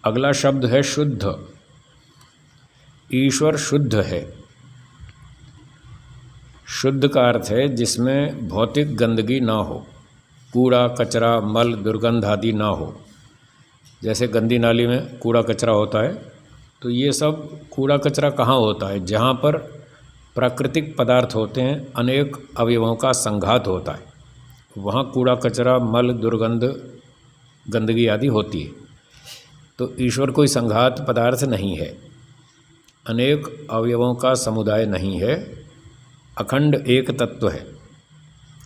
अगला शब्द है शुद्ध। ईश्वर शुद्ध है। शुद्ध का अर्थ है जिसमें भौतिक गंदगी ना हो, कूड़ा कचरा मल दुर्गंध आदि ना हो। जैसे गंदी नाली में कूड़ा कचरा होता है, तो ये सब कूड़ा कचरा कहाँ होता है? जहाँ पर प्राकृतिक पदार्थ होते हैं, अनेक अवयवों का संघात होता है, वहाँ कूड़ा कचरा मल दुर्गंध गंदगी आदि होती है। तो ईश्वर कोई संघात पदार्थ नहीं है, अनेक अवयवों का समुदाय नहीं है, अखंड एक तत्व है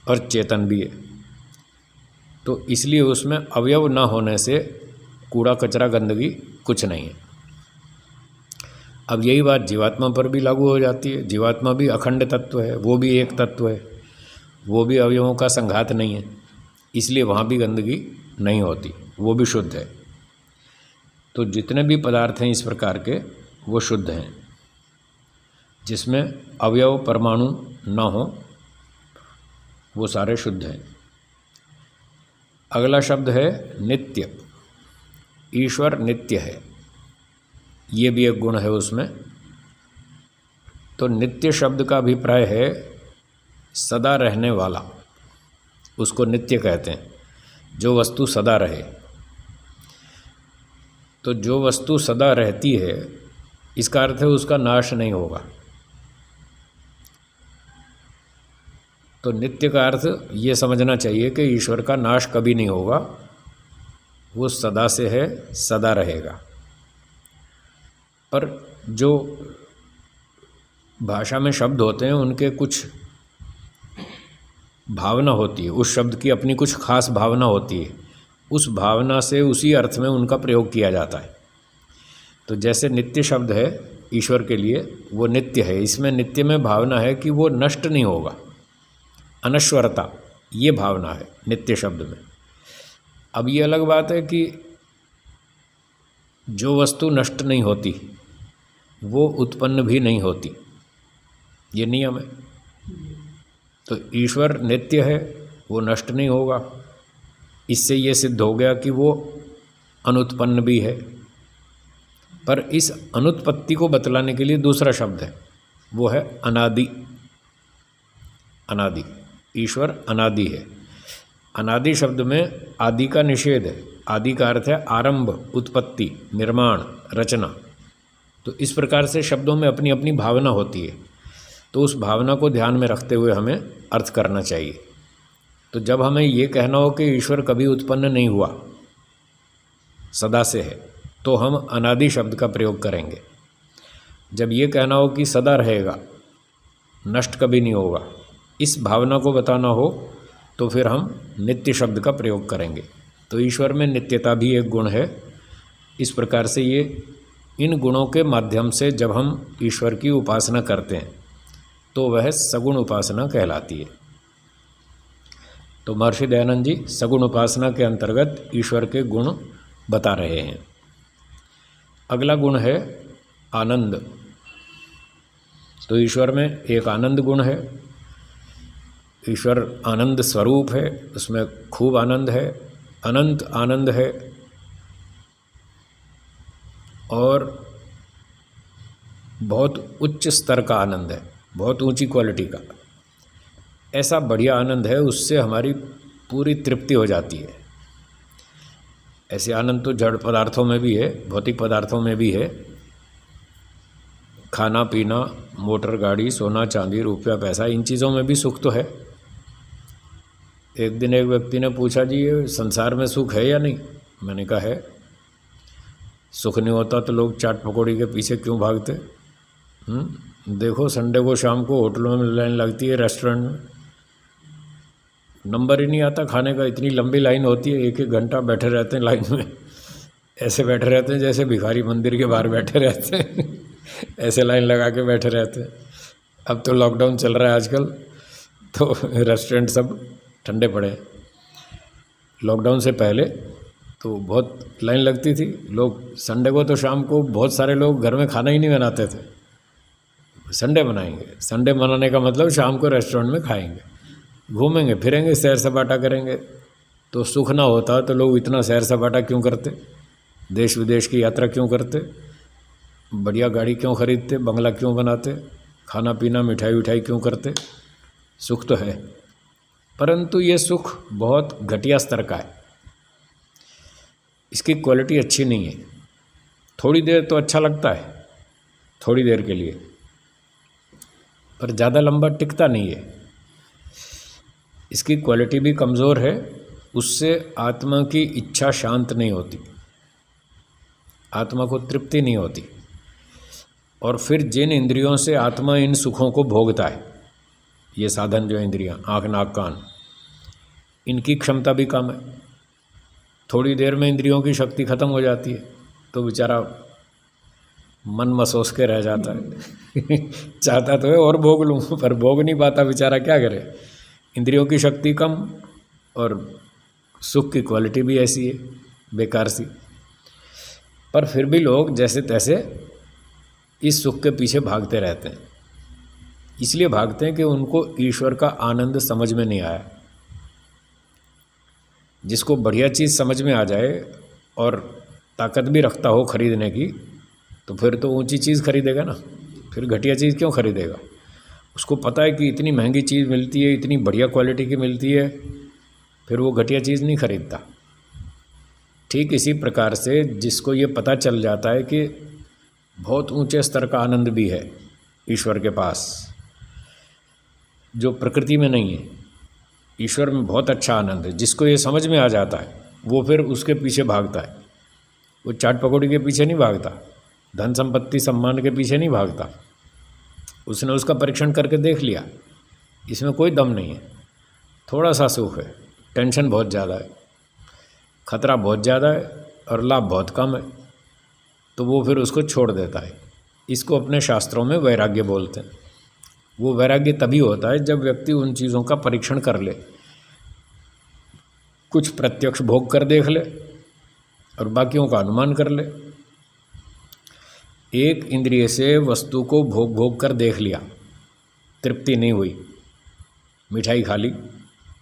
और चेतन भी है। तो इसलिए उसमें अवयव न होने से कूड़ा कचरा गंदगी कुछ नहीं है। अब यही बात जीवात्मा पर भी लागू हो जाती है। जीवात्मा भी अखंड तत्व है, वो भी एक तत्व है, वो भी अवयवों का संघात नहीं है, इसलिए वहाँ भी गंदगी नहीं होती, वो भी शुद्ध है। तो जितने भी पदार्थ हैं इस प्रकार के, वो शुद्ध हैं। जिसमें अवयव परमाणु न हो, वो सारे शुद्ध हैं। अगला शब्द है नित्य। ईश्वर नित्य है, ये भी एक गुण है उसमें। तो नित्य शब्द का अभिप्राय है सदा रहने वाला, उसको नित्य कहते हैं, जो वस्तु सदा रहे। तो जो वस्तु सदा रहती है, इसका अर्थ है उसका नाश नहीं होगा। तो नित्य का अर्थ ये समझना चाहिए कि ईश्वर का नाश कभी नहीं होगा, वो सदा से है, सदा रहेगा। पर जो भाषा में शब्द होते हैं उनके कुछ भावना होती है, उस शब्द की अपनी कुछ खास भावना होती है, उस भावना से उसी अर्थ में उनका प्रयोग किया जाता है। तो जैसे नित्य शब्द है ईश्वर के लिए, वो नित्य है, इसमें नित्य में भावना है कि वो नष्ट नहीं होगा, अनश्वरता, ये भावना है नित्य शब्द में। अब ये अलग बात है कि जो वस्तु नष्ट नहीं होती वो उत्पन्न भी नहीं होती, ये नियम है। तो ईश्वर नित्य है, वो नष्ट नहीं होगा, इससे ये सिद्ध हो गया कि वो अनुत्पन्न भी है। पर इस अनुत्पत्ति को बतलाने के लिए दूसरा शब्द है, वो है अनादि। अनादि, ईश्वर अनादि है। अनादि शब्द में आदि का निषेध है। आदि का अर्थ है आरंभ, उत्पत्ति, निर्माण, रचना। तो इस प्रकार से शब्दों में अपनी अपनी भावना होती है, तो उस भावना को ध्यान में रखते हुए हमें अर्थ करना चाहिए। तो जब हमें ये कहना हो कि ईश्वर कभी उत्पन्न नहीं हुआ, सदा से है, तो हम अनादि शब्द का प्रयोग करेंगे। जब ये कहना हो कि सदा रहेगा, नष्ट कभी नहीं होगा, इस भावना को बताना हो, तो फिर हम नित्य शब्द का प्रयोग करेंगे। तो ईश्वर में नित्यता भी एक गुण है। इस प्रकार से ये इन गुणों के माध्यम से जब हम ईश्वर की उपासना करते हैं तो वह सगुण उपासना कहलाती है। तो महर्षि दयानंद जी सगुण उपासना के अंतर्गत ईश्वर के गुण बता रहे हैं। अगला गुण है आनंद। तो ईश्वर में एक आनंद गुण है। ईश्वर आनंद स्वरूप है, उसमें खूब आनंद है, अनंत आनंद है और बहुत उच्च स्तर का आनंद है, बहुत ऊंची क्वालिटी का। ऐसा बढ़िया आनंद है, उससे हमारी पूरी तृप्ति हो जाती है। ऐसे आनंद तो जड़ पदार्थों में भी है, भौतिक पदार्थों में भी है। खाना पीना, मोटर गाड़ी, सोना चांदी, रुपया पैसा, इन चीज़ों में भी सुख तो है। एक दिन एक व्यक्ति ने पूछा, जी ये संसार में सुख है या नहीं? मैंने कहा है। सुख नहीं होता तो लोग चाट पकौड़ी के पीछे क्यों भागते? देखो संडे को शाम को होटलों में लाइन लगती है, रेस्टोरेंट में नंबर ही नहीं आता खाने का, इतनी लंबी लाइन होती है, एक एक घंटा बैठे रहते हैं लाइन में। ऐसे बैठे रहते हैं जैसे भिखारी मंदिर के बाहर बैठे रहते हैं ऐसे लाइन लगा के बैठे रहते हैं। अब तो लॉकडाउन चल रहा है आजकल, तो रेस्टोरेंट सब ठंडे पड़े। लॉकडाउन से पहले तो बहुत लाइन लगती थी। लोग संडे को तो शाम को बहुत सारे लोग घर में खाना ही नहीं बनाते थे, संडे मनाएंगे। संडे मनाने का मतलब शाम को रेस्टोरेंट में खाएंगे, घूमेंगे फिरेंगे, सैर सपाटा करेंगे। तो सुख ना होता तो लोग इतना सैर सपाटा क्यों करते? देश विदेश की यात्रा क्यों करते, बढ़िया गाड़ी क्यों खरीदते, बंगला क्यों बनाते, खाना पीना मिठाई विठाई क्यों करते। सुख तो है, परंतु ये सुख बहुत घटिया स्तर का है, इसकी क्वालिटी अच्छी नहीं है। थोड़ी देर तो अच्छा लगता है, थोड़ी देर के लिए, पर ज़्यादा लंबा टिकता नहीं है। इसकी क्वालिटी भी कमज़ोर है, उससे आत्मा की इच्छा शांत नहीं होती, आत्मा को तृप्ति नहीं होती, और फिर जिन इंद्रियों से आत्मा इन सुखों को भोगता है, ये साधन जो इंद्रियां, आँख नाक कान, इनकी क्षमता भी कम है। थोड़ी देर में इंद्रियों की शक्ति खत्म हो जाती है, तो बेचारा मन मसोस के रह जाता है चाहता तो है और भोग लूँ, पर भोग नहीं पाता बेचारा, क्या करे। इंद्रियों की शक्ति कम और सुख की क्वालिटी भी ऐसी है, बेकार सी। पर फिर भी लोग जैसे तैसे इस सुख के पीछे भागते रहते हैं। इसलिए भागते हैं कि उनको ईश्वर का आनंद समझ में नहीं आया। जिसको बढ़िया चीज़ समझ में आ जाए और ताकत भी रखता हो खरीदने की, तो फिर तो ऊंची चीज़ खरीदेगा ना, फिर घटिया चीज़ क्यों खरीदेगा। उसको पता है कि इतनी महंगी चीज़ मिलती है, इतनी बढ़िया क्वालिटी की मिलती है, फिर वो घटिया चीज़ नहीं खरीदता। ठीक इसी प्रकार से जिसको ये पता चल जाता है कि बहुत ऊंचे स्तर का आनंद भी है ईश्वर के पास, जो प्रकृति में नहीं है, ईश्वर में बहुत अच्छा आनंद है, जिसको ये समझ में आ जाता है, वो फिर उसके पीछे भागता है। वो चाट पकौड़ी के पीछे नहीं भागता, धन संपत्ति सम्मान के पीछे नहीं भागता। उसने उसका परीक्षण करके देख लिया, इसमें कोई दम नहीं है, थोड़ा सा सुख है, टेंशन बहुत ज़्यादा है, खतरा बहुत ज़्यादा है और लाभ बहुत कम है, तो वो फिर उसको छोड़ देता है। इसको अपने शास्त्रों में वैराग्य बोलते हैं। वो वैराग्य तभी होता है जब व्यक्ति उन चीज़ों का परीक्षण कर ले, कुछ प्रत्यक्ष भोग कर देख ले और बाकियों का अनुमान कर ले। एक इंद्रिय से वस्तु को भोग भोग कर देख लिया, तृप्ति नहीं हुई, मिठाई खा ली,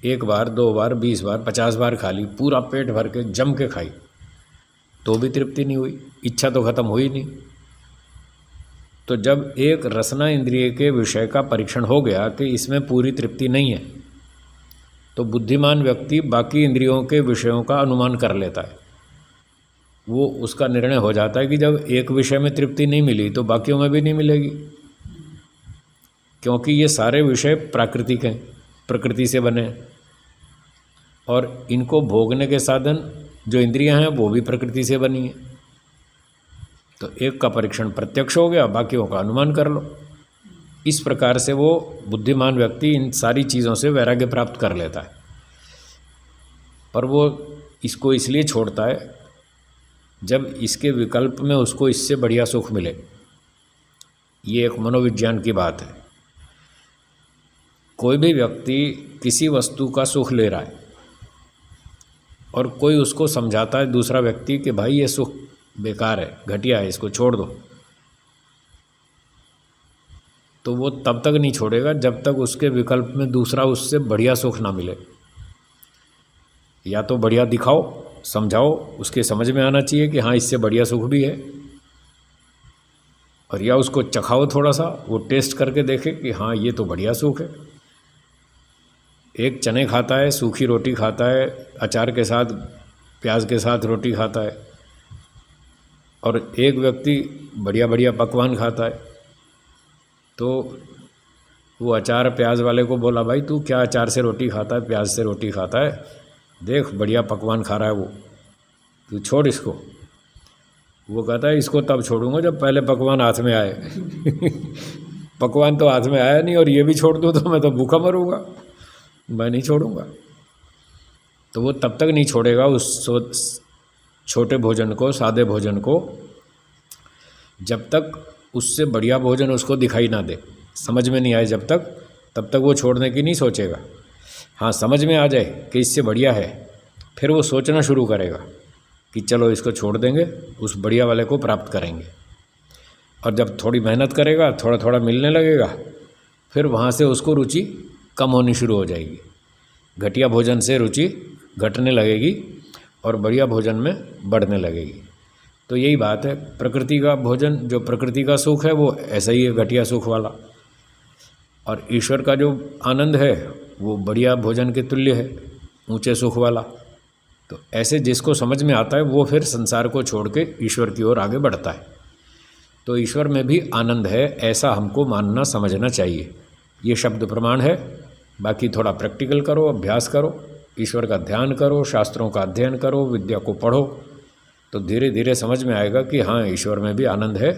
1 बार 2 बार 20 बार 50 बार खा ली, पूरा पेट भर के जम के खाई, तो भी तृप्ति नहीं हुई, इच्छा तो खत्म हुई नहीं। तो जब एक रसना इंद्रिय के विषय का परीक्षण हो गया कि इसमें पूरी तृप्ति नहीं है, तो बुद्धिमान व्यक्ति बाकी इंद्रियों के विषयों का अनुमान कर लेता है। वो उसका निर्णय हो जाता है कि जब एक विषय में तृप्ति नहीं मिली तो बाकियों में भी नहीं मिलेगी, क्योंकि ये सारे विषय प्राकृतिक हैं, प्रकृति से बने हैं, और इनको भोगने के साधन जो इंद्रियां हैं वो भी प्रकृति से बनी हैं। तो एक का परीक्षण प्रत्यक्ष हो गया, बाकियों का अनुमान कर लो। इस प्रकार से वो बुद्धिमान व्यक्ति इन सारी चीज़ों से वैराग्य प्राप्त कर लेता है। पर वो इसको इसलिए छोड़ता है जब इसके विकल्प में उसको इससे बढ़िया सुख मिले। ये एक मनोविज्ञान की बात है। कोई भी व्यक्ति किसी वस्तु का सुख ले रहा है और कोई उसको समझाता है, दूसरा व्यक्ति, कि भाई ये सुख बेकार है, घटिया है, इसको छोड़ दो, तो वो तब तक नहीं छोड़ेगा जब तक उसके विकल्प में दूसरा उससे बढ़िया सुख ना मिले। या तो बढ़िया दिखाओ, समझाओ, उसके समझ में आना चाहिए कि हाँ इससे बढ़िया सुख भी है, और या उसको चखाओ थोड़ा सा, वो टेस्ट करके देखे कि हाँ ये तो बढ़िया सुख है। एक चने खाता है, सूखी रोटी खाता है, अचार के साथ प्याज के साथ रोटी खाता है, और एक व्यक्ति बढ़िया बढ़िया पकवान खाता है। तो वो अचार प्याज वाले को बोला, भाई तू क्या अचार से रोटी खाता है, प्याज से रोटी खाता है, देख बढ़िया पकवान खा रहा है वो, तू छोड़ इसको। वो कहता है इसको तब छोड़ूंगा जब पहले पकवान हाथ में आए पकवान तो हाथ में आया नहीं और ये भी छोड़ दूँ तो मैं तो भूखा मरूंगा, मैं नहीं छोड़ूंगा। तो वो तब तक नहीं छोड़ेगा उस छोटे भोजन को, सादे भोजन को, जब तक उससे बढ़िया भोजन उसको दिखाई ना दे, समझ में नहीं आए जब तक, तब तक वो छोड़ने की नहीं सोचेगा। हाँ, समझ में आ जाए कि इससे बढ़िया है, फिर वो सोचना शुरू करेगा कि चलो इसको छोड़ देंगे, उस बढ़िया वाले को प्राप्त करेंगे। और जब थोड़ी मेहनत करेगा, थोड़ा थोड़ा मिलने लगेगा, फिर वहाँ से उसको रुचि कम होनी शुरू हो जाएगी। घटिया भोजन से रुचि घटने लगेगी और बढ़िया भोजन में बढ़ने लगेगी। तो यही बात है, प्रकृति का भोजन, जो प्रकृति का सुख है वो ऐसा ही है, घटिया सुख वाला, और ईश्वर का जो आनंद है वो बढ़िया भोजन के तुल्य है, ऊंचे सुख वाला। तो ऐसे जिसको समझ में आता है वो फिर संसार को छोड़ के ईश्वर की ओर आगे बढ़ता है। तो ईश्वर में भी आनंद है, ऐसा हमको मानना समझना चाहिए। ये शब्द प्रमाण है। बाकी थोड़ा प्रैक्टिकल करो, अभ्यास करो, ईश्वर का ध्यान करो, शास्त्रों का अध्ययन करो, विद्या को पढ़ो, तो धीरे धीरे समझ में आएगा कि हाँ, ईश्वर में भी आनंद है,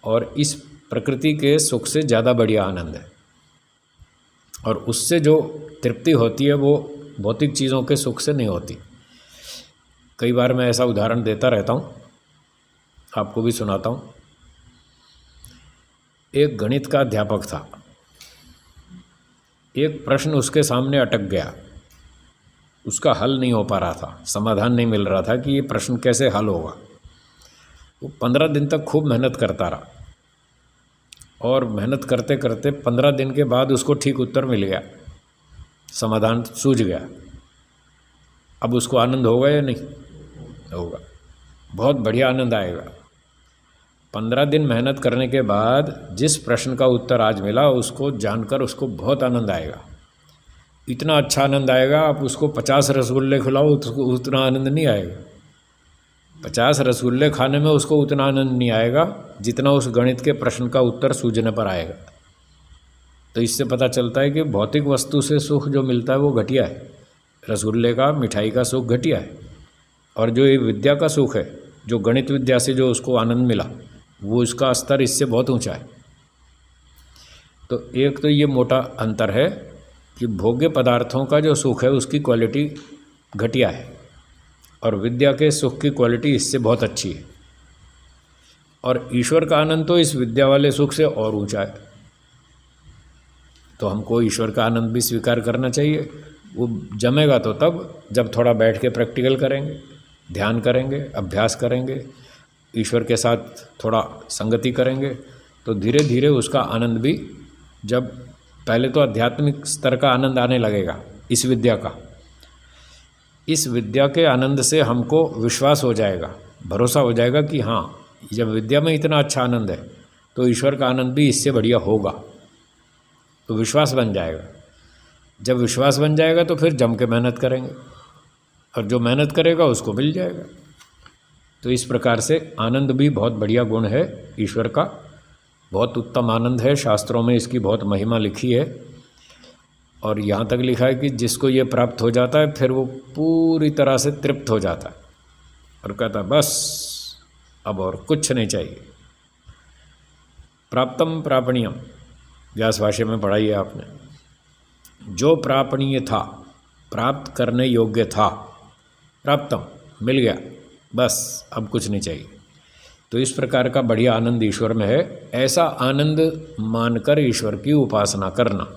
और इस प्रकृति के सुख से ज़्यादा बढ़िया आनंद है। और उससे जो तृप्ति होती है वो भौतिक चीज़ों के सुख से नहीं होती। कई बार मैं ऐसा उदाहरण देता रहता हूँ, आपको भी सुनाता हूँ। एक गणित का अध्यापक था। एक प्रश्न उसके सामने अटक गया, उसका हल नहीं हो पा रहा था, समाधान नहीं मिल रहा था कि ये प्रश्न कैसे हल होगा। वो 15 दिन तक खूब मेहनत करता रहा, और मेहनत करते करते 15 दिन के बाद उसको ठीक उत्तर मिल गया, समाधान सूझ गया। अब उसको आनंद होगा या नहीं होगा? बहुत बढ़िया आनंद आएगा। 15 दिन मेहनत करने के बाद जिस प्रश्न का उत्तर आज मिला, उसको जानकर उसको बहुत आनंद आएगा। इतना अच्छा आनंद आएगा, आप उसको 50 रसगुल्ले खिलाओ तो उतना आनंद नहीं आएगा। 50 रसगुल्ले खाने में उसको उतना आनंद नहीं आएगा जितना उस गणित के प्रश्न का उत्तर सूझने पर आएगा। तो इससे पता चलता है कि भौतिक वस्तु से सुख जो मिलता है वो घटिया है। रसगुल्ले का, मिठाई का सुख घटिया है, और जो ये विद्या का सुख है, जो गणित विद्या से जो उसको आनंद मिला, वो इसका स्तर इससे बहुत ऊंचा है। तो एक तो ये मोटा अंतर है कि भोग्य पदार्थों का जो सुख है उसकी क्वालिटी घटिया है, और विद्या के सुख की क्वालिटी इससे बहुत अच्छी है। और ईश्वर का आनंद तो इस विद्या वाले सुख से और ऊंचा है। तो हमको ईश्वर का आनंद भी स्वीकार करना चाहिए। वो जमेगा तो तब जब थोड़ा बैठ के प्रैक्टिकल करेंगे, ध्यान करेंगे, अभ्यास करेंगे, ईश्वर के साथ थोड़ा संगति करेंगे, तो धीरे धीरे उसका आनंद भी, जब पहले तो आध्यात्मिक स्तर का आनंद आने लगेगा इस विद्या का। इस विद्या के आनंद से हमको विश्वास हो जाएगा, भरोसा हो जाएगा कि हाँ, जब विद्या में इतना अच्छा आनंद है तो ईश्वर का आनंद भी इससे बढ़िया होगा। तो विश्वास बन जाएगा। जब विश्वास बन जाएगा तो फिर जम के मेहनत करेंगे, और जो मेहनत करेगा उसको मिल जाएगा। तो इस प्रकार से आनंद भी बहुत बढ़िया गुण है ईश्वर का, बहुत उत्तम आनंद है। शास्त्रों में इसकी बहुत महिमा लिखी है, और यहाँ तक लिखा है कि जिसको ये प्राप्त हो जाता है फिर वो पूरी तरह से तृप्त हो जाता है, और कहता है बस अब और कुछ नहीं चाहिए। प्राप्तम प्रापणीयम, व्यास भाष्य में पढ़ाई है आपने। जो प्रापणीय था, प्राप्त करने योग्य था, प्राप्तम, मिल गया, बस अब कुछ नहीं चाहिए। तो इस प्रकार का बढ़िया आनंद ईश्वर में है। ऐसा आनंद मानकर ईश्वर की उपासना करना,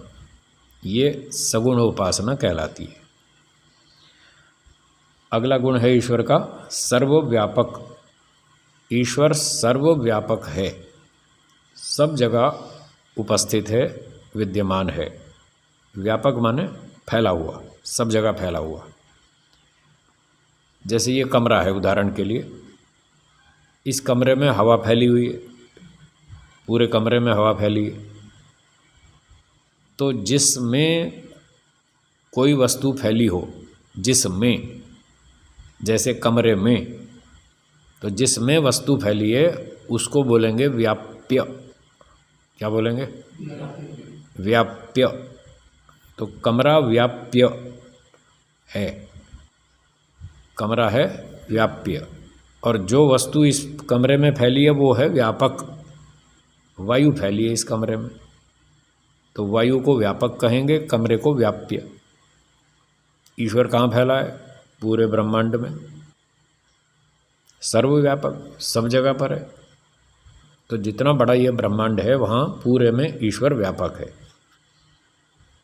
ये सगुण उपासना कहलाती है। अगला गुण है ईश्वर का सर्वव्यापक। ईश्वर सर्वव्यापक है, सब जगह उपस्थित है, विद्यमान है। व्यापक माने फैला हुआ, सब जगह फैला हुआ। जैसे ये कमरा है, उदाहरण के लिए, इस कमरे में हवा फैली हुई है, पूरे कमरे में हवा फैली है। तो जिसमें कोई वस्तु फैली हो, जिसमें, जैसे कमरे में, तो जिसमें वस्तु फैली है उसको बोलेंगे व्याप्य। क्या बोलेंगे? व्याप्य। तो कमरा व्याप्य है, कमरा है व्याप्य, और जो वस्तु इस कमरे में फैली है वो है व्यापक। वायु फैली है इस कमरे में, तो वायु को व्यापक कहेंगे, कमरे को व्याप्य। ईश्वर कहाँ फैला है? पूरे ब्रह्मांड में, सर्वव्यापक, सब जगह पर है। तो जितना बड़ा ये ब्रह्मांड है वहाँ पूरे में ईश्वर व्यापक है।